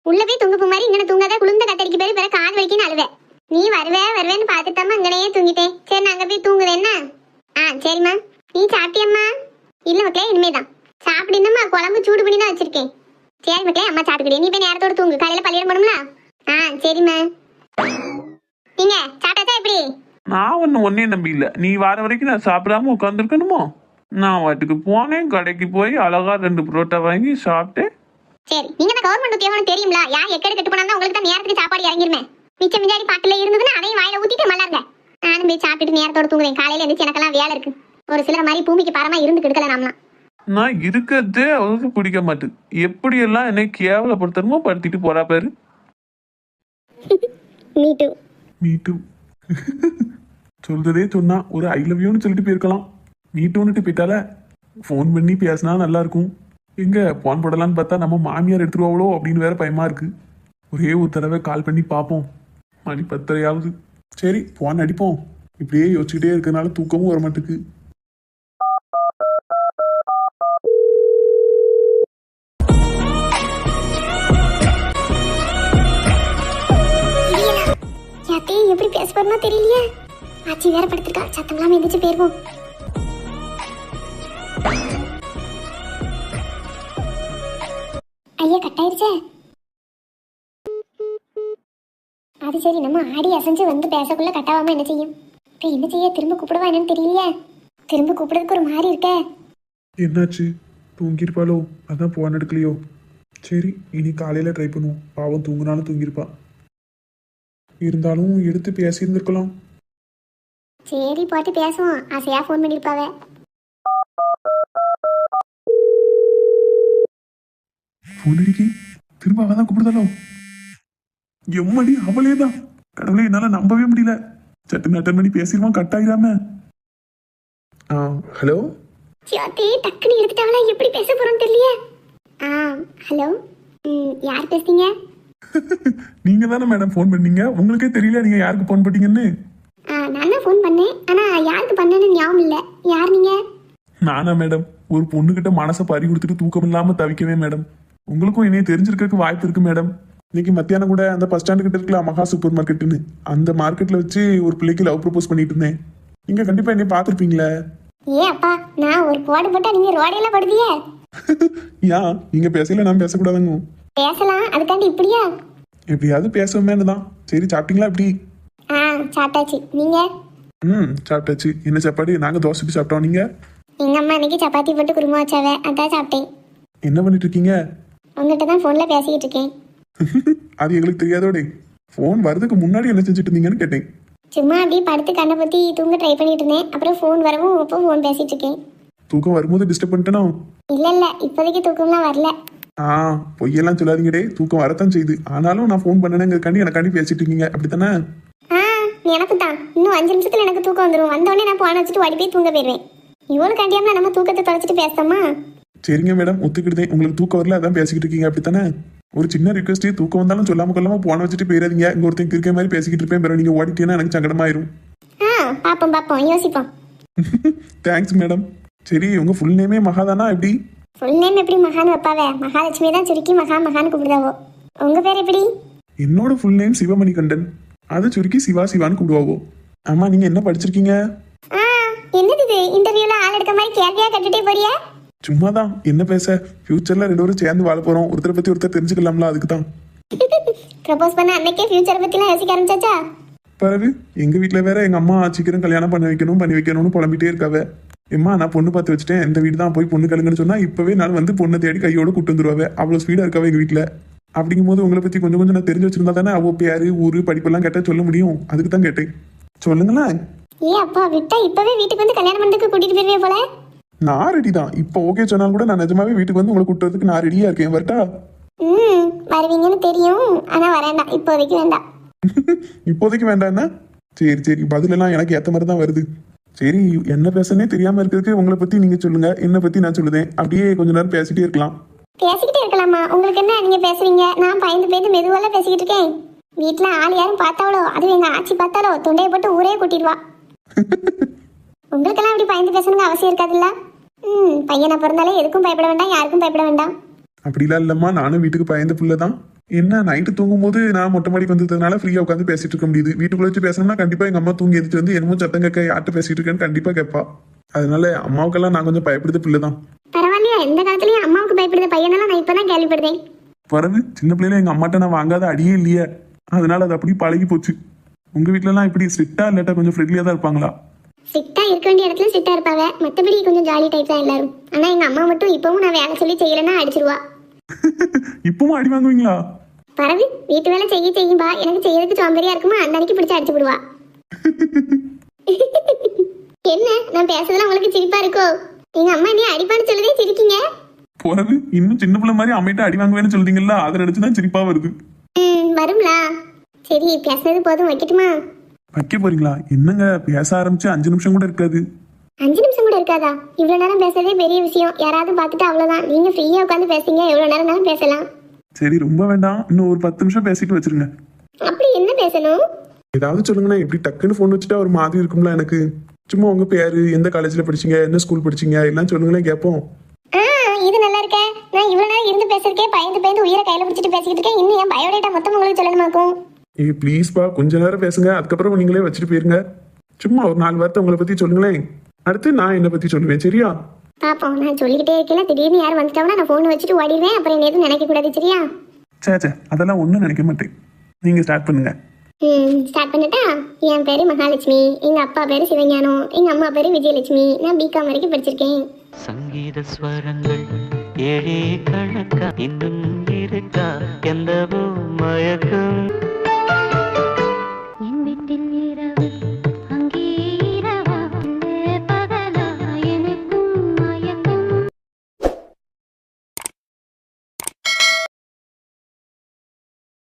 உள்ள போய் தூங்க மாதிரி இங்கே தூங்காத. குளிர்ந்த கத்தடிக்கு போய் பிற காது வலிக்குன்னு அழுவேன். நீ வருவேன்னு பார்த்துட்டாமா இங்கனையே தூங்கிட்டேன். சரி நாங்க போய் தூங்குறேன் என்ன? சரிம்மா. நீ சாப்பிட்டியம்மா? இல்ல மக்களே, இனிமேதான் சாப்பிடுமா குழம்பு சூடு பண்ணி தான் வச்சிருக்கேன். சரி மக்களே, அம்மா சாப்பிட்டுக்கிட்டே நீ போய் நேரத்தோட தூங்கு, காலையில பள்ளியிடம் போகணும்ல. சரிம்மா. நீங்க சாப்பிட்டாச்சா எப்படி? நான் ஒன்னையும் நம்பி இல்ல. நீ வர வரைக்கும் நான் சாப்பிடாம உட்காந்துருக்கணுமோ? நான் வாட்டுக்கு போனேன், கடைக்கு போய் அழகா 2 புரோட்டா வாங்கி சாப்பிட்டேன். சரி, நீங்க தான் கவர்மெண்ட் உத்தியோகம் தெரியுங்களா? யார் எக்கடி கட்டு போனா உங்களுக்கு தான் நேரத்துக்கு சாப்பாடு இறங்கிருமே. மிச்சம் மிஞ்சாடி பாட்டுல இருந்ததுன்னா அதையும் வாயில ஊத்திட்டு மல்லாங்க. நானும் போய் சாப்பிட்டுட்டு நேரத்தோட தூங்குறேன். காலையில எந்திரிச்சு எனக்கெல்லாம் வேலை இருக்கு. ஒரு சிலர் மாதிரி பூமிக்கு பரமா இருந்து கெடுக்கல நாமலாம். நான் இருக்கிறதே அவருக்கு பிடிக்க மாட்டேது. எப்படி எல்லாம் என்னை கேவலப்படுத்தணுமோ படுத்திட்டு போறா பாரு. Me too. மீட்டு சொல்றதே சொன்னா ஒரு ஐ லவ் யூன்னு சொல்லிட்டு போயிருக்கலாம். மீட்டுன்னுட்டு போயிட்டால ஃபோன் பண்ணி பேசினா நல்லா இருக்கும். எங்க போன் போடலான்னு பார்த்தா நம்ம மாமியார் எடுத்துருவாங்களோ அப்படின்னு வேற பயமா இருக்கு. ஒரே ஒரு தடவை கால் பண்ணி பார்ப்போம். மணி 10:30 சரி போன் அடிப்போம். இப்படியே யோசிச்சுக்கிட்டே இருக்கறனால தூக்கமும் வர மாட்டுக்கு. யாத்தே எப்படி பேச போறனோ தெரியலையே. ஆச்சி வேற படுத்திருக்கா. சத்தம்லாம் எந்திரிச்சு போயிருவோம். ஐயா கட்டாயிருச்சே. அது சரி, நம்ம ஆடி அசைஞ்சு வந்து பேசக்குள்ள கட்டாவாம என்ன செய்யும்? இப்ப என்ன செய்ய? திரும்ப கூப்பிடுவா என்னன்னு தெரியலையே. திரும்ப கூப்பிடுறதுக்கு ஒரு மாதிரி இருக்கே. என்னாச்சு? தூங்கிருப்பாளோ? அதான் போன் எடுக்கலையோ? சரி இனி காலையில ட்ரை பண்ணுவோம். பாவம் தூங்குனாலும் தூங்கிருப்பா. இருந்தாலும் எடுத்து பேசியிருந்திருக்கலாம். சரி போட்டு பேசுவோம். ஆசையா ஃபோன் பண்ணிருப்பாவே. போன் அடிக்கி திரும்ப அவன் தான் கூப்பிடுதாலோ? எம்மடி அவளே தான். கடவுளே, என்னால நம்பவே முடியல. சட்டு அட்டன் பண்ணி பேசிடுவான், கட் ஆகிடாம. ஹலோ. சியாத்தி டக்குன்னு எடுத்துட்டாங்களா? எப்படி பேச போறோம்னு தெரியலையே. ஹலோ. யார் பேசுறீங்க? நீங்க தானே மேடம் ஃபோன் பண்ணீங்க. உங்களுக்கே தெரியல நீங்க யாருக்கு ஃபோன் பண்ணீங்கன்னு. நான் தான் ஃபோன் பண்ணேன். ஆனா யாருக்கு பண்ணேன்னு ஞாபகம் இல்ல. யார் நீங்க? நானா மேடம்? ஒரு பொண்ணுகிட்ட மனசை பறி கொடுத்துட்டு தூக்கம் இல்லாம தவிக்கவே மேடம். உங்களுக்கும் என்னைய தெரிஞ்சிருக்கிறதுக்கு வாய்ப்பு இருக்கு மேடம். இன்னைக்கு மத்தியானம் கூட அந்த பஸ் ஸ்டாண்டு கிட்ட இருக்கலாம் மகா சூப்பர் மார்க்கெட்டுன்னு, அந்த மார்க்கெட்ல வச்சு ஒரு பிள்ளைக்கு லவ் ப்ரப்போஸ் பண்ணிட்டு இருந்தேன். நீங்க கண்டிப்பா என்னை பார்த்துருப்பீங்களே. ஏ அப்பா, நான் ஒரு போடு போட்டா நீங்க ரோடையெல்லாம் படுதியே. ஏன் நீங்க பேசல நான் பேசக்கூடாதுங்க? பேசலாம், அதுக்காண்டி இப்படியா? எப்படியாவது பேசுவோமேனு தான். சரி சாப்பிட்டீங்களா? எப்படி? சாப்பிட்டாச்சு. நீங்க? சாப்பிட்டாச்சு. என்ன சாப்பாடு? நாங்க தோசை சுட்டு சாப்பிட்டோம். நீங்க? எங்க அம்மா இன்னைக்கு சப்பாத்தி போட்டு குருமா வச்சாவே, அதான் சாப்பிட்டேன். என்ன பண்ணிட்டு இருக்கீங்க? உங்ககிட்ட தான் போன்ல பேசிக்கிட்டு இருக்கேன். அது எங்களுக்கு தெரியாதோட. போன் வரதுக்கு முன்னாடி என்ன செஞ்சுட்டு இருந்தீங்கன்னு கேட்டேன். சும்மா அப்படியே படுத்து கண்ணை பத்தி தூங்க ட்ரை பண்ணிட்டு இருந்தேன். அப்புறம் போன் வரவும் இப்போ போன் பேசிட்டு இருக்கேன். தூக்கம் வரும்போது டிஸ்டர்ப் பண்ணிட்டேனோ? இல்ல இப்போதைக்கு தூக்கம்லாம் வரல. பொய்யெல்லாம் சொல்லாதீங்கடே. தூக்கம் வரத்தான் செய்யுது. ஆனாலும் நான் ஃபோன் பண்ணேங்கிறக்காண்டி எனக்காண்டி பேசிட்டு இருக்கீங்க, அப்படித்தானே? எனக்கு தான் இன்னும் 5 நிமிஷத்துல எனக்கு தூக்கம் வந்துடும். வந்தோடனே நான் போன வச்சுட்டு ஓடி போய் தூங்க போயிடுவேன். இவ்வளவு கண்டியாம நம்ம தூக்கத்தை தொலைச்சிட்டு பேசலாமா? சரிங்க மேடம், ஒத்துக்கிட்டேன். உங்களுக்கு தூக்கம் வரல, அதான் பேசிக்கிட்டு இருக்கீங்க, அப்படித்தானே? ஒரு சின்ன ரிக்வஸ்ட், தூக்கம் வந்தாலும் சொல்லாம கொள்ளாம போன வச்சுட்டு போயிடாதீங்க. இங்க ஒருத்தன் இருக்க மாதிரி பேசிக்கிட்டு இருப்பேன். பிறகு நீங்க ஓடிட்டீங்கன்னா எனக்கு சங்கடமாயிரும். பாப்போம் யோசிப்போம். Thanks madam. சரி, உங்க ஃபுல் நேமே மகாதானா? எப்படி? ஃபுல் நேம் எப்படி மகான் வைப்பாவே? மகாலட்சுமி தான் சுருக்கி மகான்னு கூப்பிடுதாவோ. உங்க பேர் எப்படி? என்னோட ஃபுல் நேம் சிவமணிகண்டன். அதை சுருக்கி சிவான்னு கூப்பிடுவாவோ. ஆமா, நீங்க என்ன படிச்சிருக்கீங்க? என்னது இது? இன்டர்வியூல ஆள் எடுக்க மாதிரி கேள்வியா கட்டிட்டே போறியா? சும்மாதான். என்ன பேச? ஃபியூச்சர்ல 2 பேரும் சேர்ந்து வாழ போறோம். ஒருத்தரை பத்தி ஒருத்தர் தெரிஞ்சுக்கலாம்ல, அதுக்கு தான். ப்ரப்போஸ் பண்ண அன்னைக்கே ஃபியூச்சரை பத்திலாம் யோசிக்க ஆரம்பிச்சாச்சா? பிறகு எங்க வீட்டுல வேற எங்க அம்மா சீக்கிரம் கல்யாணம் பண்ணி வைக்கணும்னு புலம்பிட்டே இருக்காவ. எம்மா நான் பொண்ணு பார்த்து வச்சுட்டேன், இந்த வீடு தான் போய் பொண்ணு கழுங்குன்னு சொன்னா இப்பவே நான் வந்து பொண்ணை தேடி கையோட கூட்டு வந்துருவாவே. அவ்வளவு ஸ்பீடா இருக்காவ எங்க வீட்டுல. அப்படிங்கும்போது உங்களை பத்தி கொஞ்சம் நான் தெரிஞ்சு வச்சிருந்தா தானே அவ பேரு ஊரு படிப்பெல்லாம் கேட்டா சொல்ல முடியும். அதுக்கு தான் கேட்டேன். சொல்லுங்களேன். அப்பா விட்டா இப்பவே வீட்டுக்கு வந்து கல்யாணம் பண்ணதுக்கு கூட்டிட்டு போயிருவே போல. நான் ரெடி தான். இப்போ ஓகே சொன்னாலும் கூட நான் நிஜமாவே வீட்டுக்கு வந்து உங்களை கூட்டு வரதுக்கு நான் ரெடியா இருக்கேன். வரட்டா? வருவீங்கன்னு தெரியும், ஆனா வரேன்டா. இப்போதைக்கு வேண்டாம். இப்போதைக்கு வேண்டாம். சரி பதிலெல்லாம் எனக்கு ஏத்த மாதிரி தான் வருது. சரி, என்ன பேசனே தெரியாம இருக்கிறதுக்கு உங்களை பத்தி நீங்க சொல்லுங்க, என்ன பத்தி நான் சொல்லுதேன். அப்படியே கொஞ்ச நேரம் பேசிட்டே இருக்கலாம். பேசிக்கிட்டே இருக்கலாமா? உங்களுக்கு என்ன, நீங்க பேசுறீங்க. நான் பயந்து மெதுவால பேசிக்கிட்டு இருக்கேன். வீட்டுல ஆள் யாரும் பார்த்தாவளோ, அதுவும் எங்க ஆட்சி பார்த்தாலோ தொண்டையை போட்டு ஊரே கூட்டிடுவா. உங்களுக்கெல்லாம் அப்படி பயந்து பேசணுங்க அவசியம் இருக்காதுல்ல. பையனை பிறந்தாலே எதுக்கும் பயப்பட வேண்டாம், யாருக்கும் பயப்பட வேண்டாம். அப்படிலாம் இல்லம்மா, நானும் வீட்டுக்கு பயந்த புள்ள தான். என்ன நைட்டு தூங்கும் போது நான் மொட்டை மாடிக்கு வந்ததுனால ஃப்ரீயா உட்காந்து பேசிட்டு இருக்க முடியுது. வீட்டுக்குள்ள வச்சு பேசணும்னா கண்டிப்பா எங்க அம்மா தூங்கி எடுத்து வந்து என்னமோ சத்தம் கேட்க யார்கிட்ட பேசிட்டு இருக்கேன்னு கண்டிப்பா கேட்பா. அதனால அம்மாவுக்கெல்லாம் நான் கொஞ்சம் பயப்படுத்த பிள்ளை தான். பரவாயில்லையே, எந்த காலத்துலயும் அம்மாவுக்கு பயப்படுற பையனெல்லாம் நான் இப்பதான் கேள்விப்படுறேன். பிறகு சின்ன பிள்ளையில எங்க அம்மாட்ட நான் வாங்காத அடியே இல்லையே, அதனால அது அப்படி பழகி போச்சு. உங்க வீட்ல எல்லாம் இப்படி ஸ்ட்ரிக்டா இல்லாட்டா கொஞ்சம் ஃப்ரெண்ட்லியா தான் இருப்பாங்களா? ஸ்ட்ரிக்டா இருக்க வேண்டிய இடத்துல ஸ்ட்ரிக்டா இருப்பாங்க, மத்தபடி கொஞ்சம் ஜாலி டைப் தான் எல்லாரும். ஆனா எங்க அம்மா மட்டும் இப்பவும் நான் வேலை சொல்லி செய்யலைன்னா அடிச்சிருவா. இப்பவும் அடி வாங்குவீங்களா? பரவு வீட்டு வேலை செய்யும்பா, எனக்கு செய்யறதுக்கு சோம்பேறியா இருக்குமா அந்த அன்னைக்கு பிடிச்சி அடிச்சு விடுவா. என்ன நான் பேசுறதுலாம் உங்களுக்கு சிரிப்பா இருக்கோ? எங்க அம்மா நீ அடிப்பான்னு சொல்லுதே சிரிக்கீங்க. பிறகு இன்னும் சின்ன பிள்ளை மாதிரி அம்மிட்ட அடி வாங்குவேன்னு சொல்றீங்களா, அதை நினைச்சுதான் சிரிப்பா வருது. வரும்லா. சரி பேசுனது போதும், வைக்கட்டுமா? வைக்க போறீங்களா? என்னங்க பேச ஆரம்பிச்சு 5 நிமிஷம் கூட இருக்காது. 5 நிமிஷம் கூட இருக்காதா? இவ்வளவு நேரம் பேசுறதே பெரிய விஷயம். யாராவது பார்த்துட்டு அவ்வளவுதான். நீங்க ஃப்ரீயா உட்காந்து பேசுங்க, எவ்வளவு நேரம் பேசலாம். சரி ரொம்ப வேண்டாம், இன்னும் ஒரு 10 நிமிஷம் பேசிட்டு வச்சிருங்க. அப்படி என்ன பேசணும்? ஏதாவது சொல்லுங்கண்ணா. இப்படி டக்குன்னு ஃபோன் வச்சுட்டா ஒரு மாதிரி இருக்கும்ல எனக்கு. சும்மா உங்க பேரு, எந்த காலேஜ்ல படிச்சீங்க, என்ன ஸ்கூல் படிச்சீங்க எல்லாம் சொல்லுங்களேன் கேட்போம். இது நல்லா இருக்கே. நான் இவ்வளவு நேரம் இருந்து பேசுறதுக்கே பயந்து உயிரை கையில பிடிச்சிட்டு பேசிக்கிட்டு இருக்கேன். இன்னும் என் பயோடேட்டா மொத்தம் உங்களுக்கு சொல்லணுமாக்கும்? ப்ளீஸ்பா கொஞ்ச நேரம் பேசுங்க, அதுக்கப்புறம் நீங்களே வச்சுட்டு போயிருங்க. சும்மா ஒரு 4 வார்த்தை உங்களை பத்தி சொல்லுங்களேன், அடுத்து நான் என்ன பத்தி சொல்லுவேன். சரியா? பாப்போம். நான் சொல்லிக்கிட்டே இருக்கல, திடீர்னு யாரும் வந்துட்டாங்கன்னா நான் போன் வச்சுட்டு ஓடிடுவேன். அப்புறம் என்ன எதுவும் நினைக்க கூடாது. சரியா? சே அதெல்லாம் ஒன்றும் நினைக்க மாட்டேன். நீங்க ஸ்டார்ட் பண்ணுங்க. ஸ்டார்ட் பண்ணிட்டா? என் பேரு மகாலட்சுமி, எங்க அப்பா பேரு சிவஞானம், எங்க அம்மா பேரு விஜயலட்சுமி. நான் பிகாம் வரைக்கும் படிச்சிருக்கேன். சங்கீத ஸ்வரங்கள் ஏழே கணக்கா இன்னும் இருக்கா எந்தவோ மயக்க